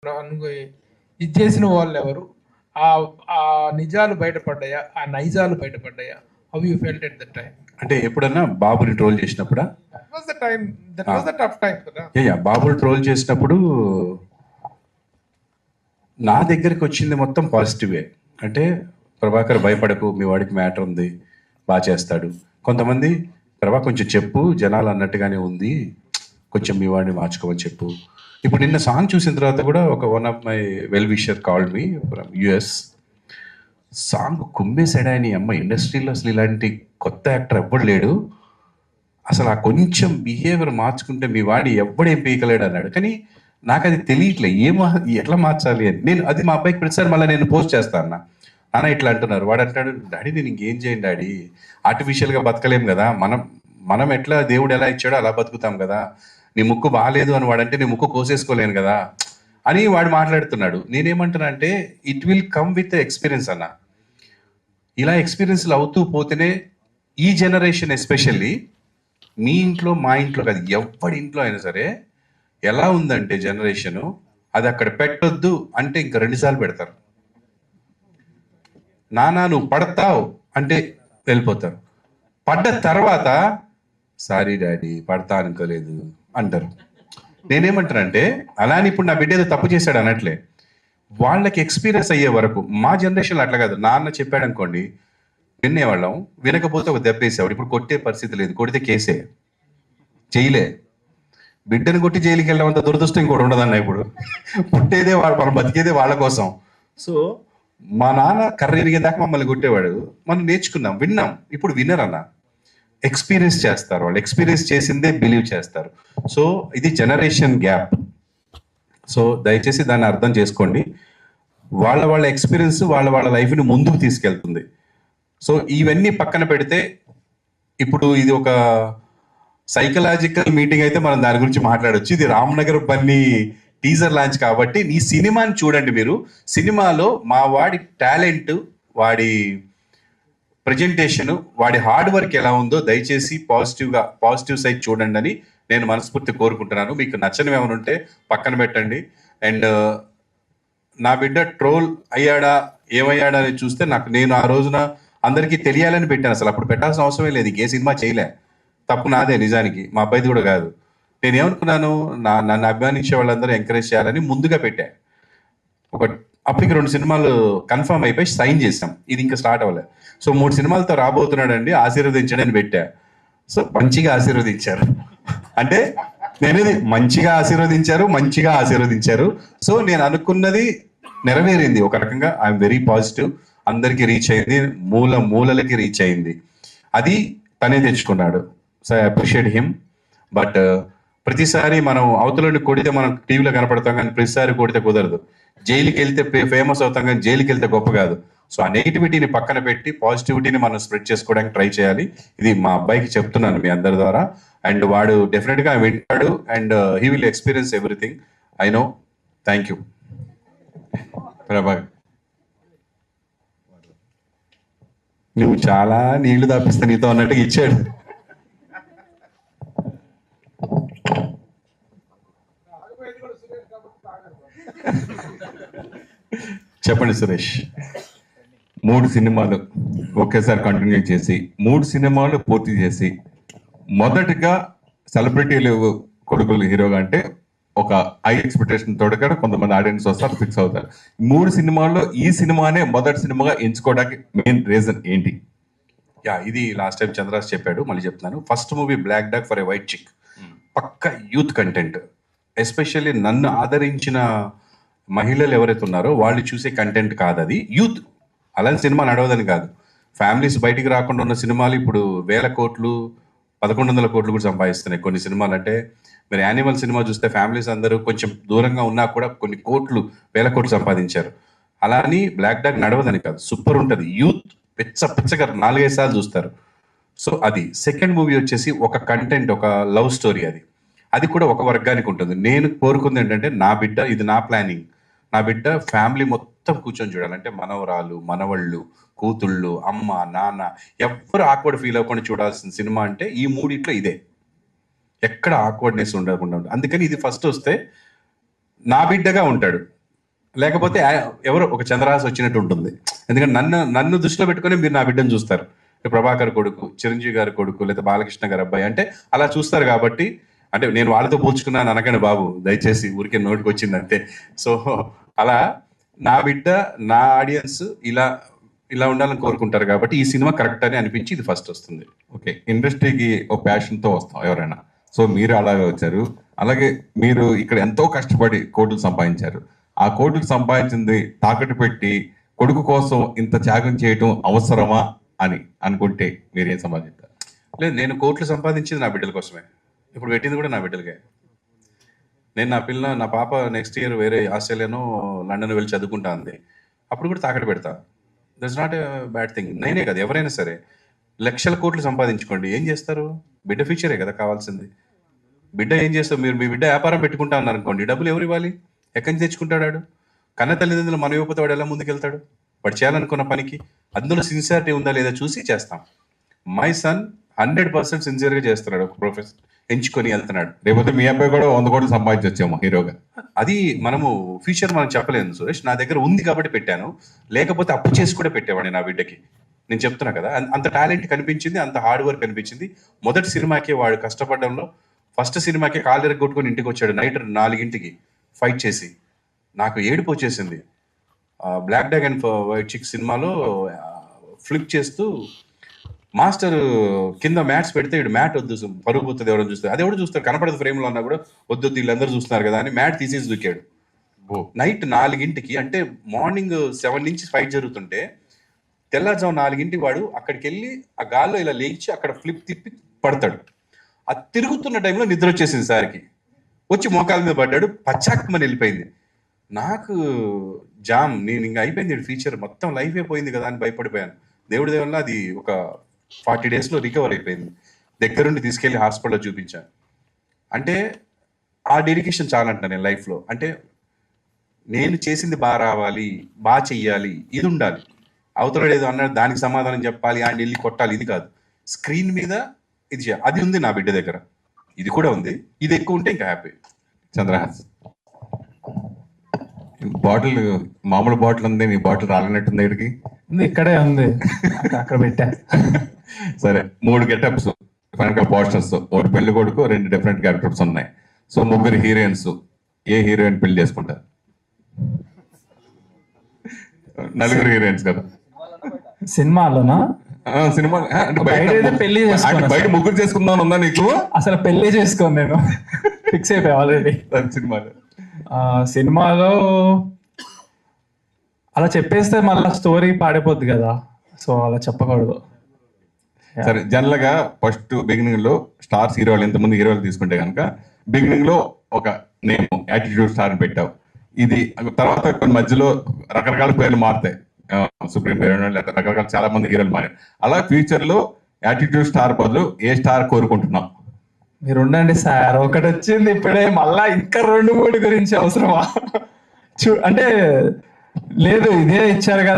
అనుకో ఇది చేసిన వాళ్ళు ఎవరు? ఆ ఆ నిజాలు బయటపడ్డాయా? ఆ నైజాలు బయటపడ్డాయా? How you felt at that time? అంటే ఎప్పుడన్నా బాబుని ట్రోల్ చేసినప్పుడా? That was the time. That was the tough time కదా. బాబుని ట్రోల్ చేసినప్పుడు నా దగ్గరికి వచ్చింది మొత్తం పాజిటివే. అంటే ప్రభాకర్ భయపడకు, మీ వాడికి మ్యాటర్ ఉంది, బాగా చేస్తాడు. కొంతమంది ప్రభా కొంచెం చెప్పు, జనాలు అన్నట్టుగానే ఉంది, కొంచెం మీ వాడిని మార్చుకోమని చెప్పు. ఇప్పుడు నిన్న సాంగ్ చూసిన తర్వాత కూడా one of my well wisher called me from US. Song కుమ్మేశాడా అని, అమ్మ ఇండస్ట్రీలో అసలు ఇలాంటి కొత్త యాక్టర్ ఎవ్వడు లేడు, అసలు ఆ కొంచెం బిహేవియర్ మార్చుకుంటే మీ వాడిని ఎవ్వడేం పీకలేడు అన్నాడు. కానీ నాకు అది తెలియట్లే, ఎట్లా మార్చాలి అని. నేను అది మా అబ్బాయికి ప్రతిసారి మళ్ళీ నేను పోస్ట్ చేస్తాను, నాన్న ఇట్లా అంటున్నారు. వాడు అంటాడు, డాడీ నేను ఇంకేం చేయండి డాడీ, ఆర్టిఫిషియల్గా బతకలేం కదా, మనం ఎట్లా దేవుడు ఎలా ఇచ్చాడో అలా బతుకుతాం కదా, నీ ముక్కు బాగాలేదు అని వాడంటే నీ ముక్కు కోసేసుకోలేను కదా అని వాడు మాట్లాడుతున్నాడు. నేనేమంటున్నా అంటే it will come with experience అన్న. ఇలా ఎక్స్పీరియన్స్లు అవుతూ పోతేనే ఈ జనరేషన్, ఎస్పెషల్లీ మీ ఇంట్లో మా ఇంట్లో కాదు, ఎవరి ఇంట్లో అయినా సరే ఎలా ఉందంటే జనరేషను, అది అక్కడ పెట్టొద్దు అంటే ఇంకా 2 సార్లు పెడతారు. నానా నువ్వు పడతావు అంటే వెళ్ళిపోతారు. పడ్డ తర్వాత సారీ డాడీ పడతా అనుకోలేదు అంటారు. నేనేమంటానంటే అలానే ఇప్పుడు నా బిడ్డ ఏదో తప్పు చేశాడు అనట్లే, వాళ్ళకి ఎక్స్పీరియన్స్ అయ్యే వరకు. మా జనరేషన్లో అట్లా కాదు, నాన్న చెప్పాడు అనుకోండి వినేవాళ్ళం, వినకపోతే ఒక దెబ్బ వేసేవాడు. ఇప్పుడు కొట్టే పరిస్థితి లేదు, కొడితే కేసే, జైలే. బిడ్డను కొట్టి జైలుకి వెళ్ళడం అంత దురదృష్టం ఇంకోటి ఉండదన్న. ఇప్పుడు పుట్టేదే మనం బతికేదే వాళ్ళ కోసం. సో మా నాన్న కర్ర ఎరిగేదాకా మమ్మల్ని కొట్టేవాడు, మనం నేర్చుకున్నాం, విన్నాం. ఇప్పుడు వినరన్న, ఎక్స్పీరియన్స్ చేస్తారు. వాళ్ళు ఎక్స్పీరియన్స్ చేసిందే బిలీవ్ చేస్తారు. సో ఇది జనరేషన్ గ్యాప్. సో దయచేసి దాన్ని అర్థం చేసుకోండి. వాళ్ళ ఎక్స్పీరియన్స్ వాళ్ళ లైఫ్ని ముందుకు తీసుకెళ్తుంది. సో ఇవన్నీ పక్కన పెడితే ఇప్పుడు ఇది ఒక సైకలాజికల్ మీటింగ్ అయితే మనం దాని గురించి మాట్లాడొచ్చు. ఇది రామ్నగర్ బన్నీ టీజర్ లాంచ్ కాబట్టి ఈ సినిమాని చూడండి మీరు. సినిమాలో మా వాడి టాలెంట్, వాడి ప్రజెంటేషన్, వాడి హార్డ్ వర్క్ ఎలా ఉందో దయచేసి పాజిటివ్ సైడ్ చూడండి అని నేను మనస్ఫూర్తి కోరుకుంటున్నాను. మీకు నచ్చనివి ఏమైనా ఉంటే పక్కన పెట్టండి. అండ్ నా బిడ్డ ట్రోల్ అయ్యాడా ఏమయ్యాడా అని చూస్తే నేను ఆ రోజున అందరికీ తెలియాలని పెట్టాను. అసలు అప్పుడు పెట్టాల్సిన అవసరమే లేదు, ఏ సినిమా చేయలే. తప్పు నాదే నిజానికి, మా అబ్బాయిది కూడా కాదు. నేనేమనుకున్నాను, నన్ను అభిమానించే వాళ్ళందరూ ఎంకరేజ్ చేయాలని ముందుగా పెట్టా. అప్పటికి 2 సినిమాలు కన్ఫర్మ్ అయిపోయి సైన్ చేసాం, ఇది ఇంకా స్టార్ట్ అవ్వలేదు. సో 3 సినిమాలతో రాబోతున్నాడండి, ఆశీర్వదించండి అని పెట్టా. సో మంచిగా ఆశీర్వదించారు. అంటే నేనేది మంచిగా ఆశీర్వదించారు. సో నేను అనుకున్నది నెరవేరింది ఒక రకంగా. I'm very positive. అందరికి రీచ్ అయింది, మూలలకి రీచ్ అయింది. అది తనే తెచ్చుకున్నాడు. So I appreciate him. But ప్రతిసారి మనం అవతలని కొడితే మనం టీవీలో కనపడతాం, కానీ ప్రతిసారి కొడితే కుదరదు. జైలుకి వెళ్తే ఫేమస్ అవుతాం, కానీ జైలుకి వెళ్తే గొప్ప కాదు. సో ఆ నెగిటివిటీని పక్కన పెట్టి పాజిటివిటీని మనం స్ప్రెడ్ చేసుకోవడానికి ట్రై చేయాలి. ఇది మా అబ్బాయికి చెప్తున్నాను మీ అందరి ద్వారా. అండ్ వాడు డెఫినెట్గా వింటాడు and he will experience everything, I know. Thank you Prabhakar. నువ్వు చాలా నీళ్లు దాపిస్తా నీతో అన్నట్టుగా ఇచ్చాడు. చెప్పండి సురేష్. 3 సినిమాలు ఒకేసారి కంటిన్యూ చేసి 3 సినిమాలు పూర్తి చేసి, మొదటిగా సెలబ్రిటీలు కొడుకులు హీరోగా అంటే ఒక హై ఎక్స్పెక్టేషన్ తోడుగా కొంతమంది ఆడియన్స్ వస్తారు, ఫిక్స్ అవుతారు. 3 సినిమాల్లో ఈ సినిమానే మొదటి సినిమాగా ఎంచుకోవడానికి మెయిన్ రీజన్ ఏంటి? ఇది లాస్ట్ టైం చంద్రాస్ చెప్పాడు, మళ్ళీ చెప్తున్నాను. First movie black dog for a white chick, పక్క యూత్ కంటెంట్. ఎస్పెషల్లీ నన్ను ఆదరించిన మహిళలు ఎవరైతే ఉన్నారో వాళ్ళు చూసే కంటెంట్ కాదు అది, యూత్. అలాంటి సినిమా నడవదని కాదు. ఫ్యామిలీస్ బయటికి రాకుండా ఉన్న సినిమాలు ఇప్పుడు 1000 కోట్లు 1100 కోట్లు కూడా సంపాదిస్తున్నాయి కొన్ని సినిమాలు. అంటే మీరు యానిమల్ సినిమా చూస్తే ఫ్యామిలీస్ అందరూ కొంచెం దూరంగా ఉన్నా కూడా కొన్ని కోట్లు 1000 కోట్లు సంపాదించారు. అలా అని బ్లాక్ డాగ్ నడవదని కాదు, సూపర్ ఉంటుంది. యూత్ పిచ్చగా 4-5 సార్లు చూస్తారు. సో అది. సెకండ్ మూవీ వచ్చేసి ఒక కంటెంట్, ఒక లవ్ స్టోరీ. అది కూడా ఒక వర్గానికి ఉంటుంది. నేను కోరుకుంది ఏంటంటే నా బిడ్డ, ఇది నా ప్లానింగ్, నా బిడ్డ ఫ్యామిలీ మొత్తం కూర్చొని చూడాలంటే మనవరాలు, మనవళ్ళు, కూతుళ్ళు, అమ్మ, నాన్న ఎవ్వరు ఆక్వర్డ్ ఫీల్ అవ్వకుండా చూడాల్సిన సినిమా అంటే ఈ మూడిట్లో ఇదే. ఎక్కడ ఆక్వర్డ్నెస్ ఉండకుండా. అందుకని ఇది ఫస్ట్ వస్తే నా బిడ్డగా ఉంటాడు, లేకపోతే ఎవరో ఒక చంద్రహాస్ వచ్చినట్టు ఉంటుంది. ఎందుకంటే నన్ను దృష్టిలో పెట్టుకొని మీరు నా బిడ్డను చూస్తారు. ప్రభాకర్ కొడుకు, చిరంజీవి గారి కొడుకు, లేదా బాలకృష్ణ గారి అబ్బాయి అంటే అలా చూస్తారు. కాబట్టి అంటే నేను వాళ్ళతో పోల్చుకున్నాను అనగానే బాబు, దయచేసి ఊరికే నోటికి వచ్చింది అంతే. సో అలా నా బిడ్డ, నా ఆడియన్స్ ఇలా ఉండాలని కోరుకుంటారు. కాబట్టి ఈ సినిమా కరెక్ట్ అని అనిపించి ఇది ఫస్ట్ వస్తుంది. ఓకే, ఇండస్ట్రీకి ఒక ప్యాషన్తో వస్తాం ఎవరైనా. సో మీరు అలాగే వచ్చారు. అలాగే మీరు ఇక్కడ ఎంతో కష్టపడి కోట్లు సంపాదించారు. ఆ కోట్లు సంపాదించింది తాకట్టు పెట్టి కొడుకు కోసం ఇంత త్యాగం చేయటం అవసరమా అని అనుకుంటే మీరు ఏం సంపాదించారు? లేదు, నేను కోట్లు సంపాదించింది నా బిడ్డల కోసమే. ఇప్పుడు పెట్టింది కూడా నా బిడ్డలకే. నేను నా పాప నెక్స్ట్ ఇయర్ వేరే ఆస్ట్రేలియానో లండన్ వెళ్ళి చదువుకుంటా అంది. అప్పుడు కూడా తాకట్టు పెడతా. That's not a bad thing. నేనే కదా, ఎవరైనా సరే లక్షల కోట్లు సంపాదించుకోండి, ఏం చేస్తారు? బిడ్డ ఫ్యూచరే కదా కావాల్సింది. బిడ్డ ఏం చేస్తారు? మీరు మీ బిడ్డ వ్యాపారం పెట్టుకుంటా అన్నారు అనుకోండి, డబ్బులు ఎవరు ఇవ్వాలి? ఎక్కడి నుంచి తెచ్చుకుంటాడు వాడు? కన్న తల్లిదండ్రులు మన ఇవ్వకపోతే వాడు ఎలా ముందుకెళ్తాడు? వాడు చేయాలనుకున్న పనికి అందులో సిన్సియారిటీ ఉందా లేదా చూసి చేస్తాం. మై సన్ 100% సిన్సియర్గా చేస్తున్నాడు, ఒక ప్రొఫెషన్ ఎంచుకొని వెళ్తున్నాడు. రేపోతే మీ అబ్బాయి కూడా 100 కోట్లు సంపాదించొచ్చేమో హీరోగా. అది మనము ఫ్యూచర్ మనం చెప్పలేము సురేష్. నా దగ్గర ఉంది కాబట్టి పెట్టాను, లేకపోతే అప్పు చేసి కూడా పెట్టేవాడిని నా బిడ్డకి. నేను చెప్తున్నా కదా, అంత టాలెంట్ కనిపించింది, అంత హార్డ్ వర్క్ కనిపించింది. మొదటి సినిమాకే వాడు కష్టపడడంలో, ఫస్ట్ సినిమాకే కాలు కొట్టుకొని ఇంటికి వచ్చాడు నైట్ 4 ఫైట్ చేసి. నాకు ఏడుపు వచ్చేసింది. బ్లాక్ డాగ్ అండ్ వైట్ చిక్ సినిమాలో ఫ్లిప్ చేస్తూ మాస్టర్ కింద మ్యాట్స్ పెడితే ఇటు మ్యాట్ వద్దు, పరుగు పోతుంది, ఎవరైనా చూస్తారు, అది ఎవరు చూస్తారు, కనపడదు ఫ్రేమ్లో అన్నా కూడా వద్దు వీళ్ళందరూ చూస్తున్నారు కదా అని మ్యాట్ తీసేసి దూకాడు. నైట్ 4 అంటే మార్నింగ్ 7 నుంచి ఫైట్ జరుగుతుంటే తెల్లారుజాము 4 వాడు అక్కడికి వెళ్ళి ఆ గాల్లో ఇలా లేచి అక్కడ ఫ్లిప్ తిప్పి పడతాడు. ఆ తిరుగుతున్న టైంలో నిద్ర వచ్చేసింది సార్కి. వచ్చి మోకాల మీద పడ్డాడు, పచ్చాక్మని వెళ్ళిపోయింది. నాకు జామ్, నేను ఇంకా అయిపోయింది ఫీచర్, మొత్తం లైఫ్ అయిపోయింది కదా అని భయపడిపోయాను. దేవుడి దేవుళ్ళ అది ఒక 40 డేస్లో రికవర్ అయిపోయింది. దగ్గరుండి తీసుకెళ్లి హాస్పిటల్లో చూపించాను. అంటే ఆ డెడికేషన్ చాలా అంట నేను లైఫ్లో. అంటే నేను చేసింది బాగా రావాలి, బాగా చెయ్యాలి, ఇది ఉండాలి. అవతల ఏదో అన్నాడు దానికి సమాధానం చెప్పాలి, ఆయన వెళ్ళి కొట్టాలి, ఇది కాదు. స్క్రీన్ మీద ఇది చేయాలి. అది ఉంది నా బిడ్డ దగ్గర, ఇది కూడా ఉంది. ఇది ఎక్కువ ఉంటే ఇంకా హ్యాపీ. చంద్రహాస్, బాటిల్ మామూలు బాటిల్ ఉంది, నీ బాటిల్ రాలినట్టుంది ఇక్కడికి. ఇక్కడే ఉంది, అక్కడ పెట్టా. సరే, 3 గెటప్స్ వెనక పోస్టర్స్, ఒకటి పెళ్లి కొడుకు, 2 డిఫరెంట్ క్యారెక్టర్స్ ఉన్నాయి. సో 3 హీరోయిన్స్, ఏ హీరోయిన్ పెళ్లి చేసుకుంటారు? 4 హీరోయిన్స్ కదా సినిమాలోనా? సినిమా అంటే పెళ్లి బయట 3 చేసుకుందాం ఉందా నీకు? అసలు పెళ్లి చేసుకోను, నేను ఫిక్స్ అయిపోయా ఆల్రెడీ. సినిమాలో అలా చెప్పేస్తే మళ్ళీ స్టోరీ పాడైపోద్ది కదా, సో అలా చెప్పకూడదు. సరే, జనరల్ గా ఫస్ట్ బిగినింగ్ లో స్టార్స్ హీరోలు, ఎంతమంది హీరోలు తీసుకుంటే కనుక బిగినింగ్ లో ఒక నేమ్ యాటిట్యూడ్ స్టార్ అని పెట్టావు. ఇది తర్వాత కొన్ని మధ్యలో రకరకాల పేర్లు మారుతాయి, సుప్రీం పేరు, రకరకాల చాలా మంది హీరోలు మారారు. అలా ఫ్యూచర్ లో యాటిట్యూడ్ స్టార్ బదులు ఏ స్టార్ కోరుకుంటున్నాం? మీరు ఉండండి సార్, ఒకటి వచ్చింది ఇప్పుడే, మళ్ళా ఇంకా 2-3 గురించి అవసరమా? అంటే లేదు, ఇదే ఇచ్చారు కదా.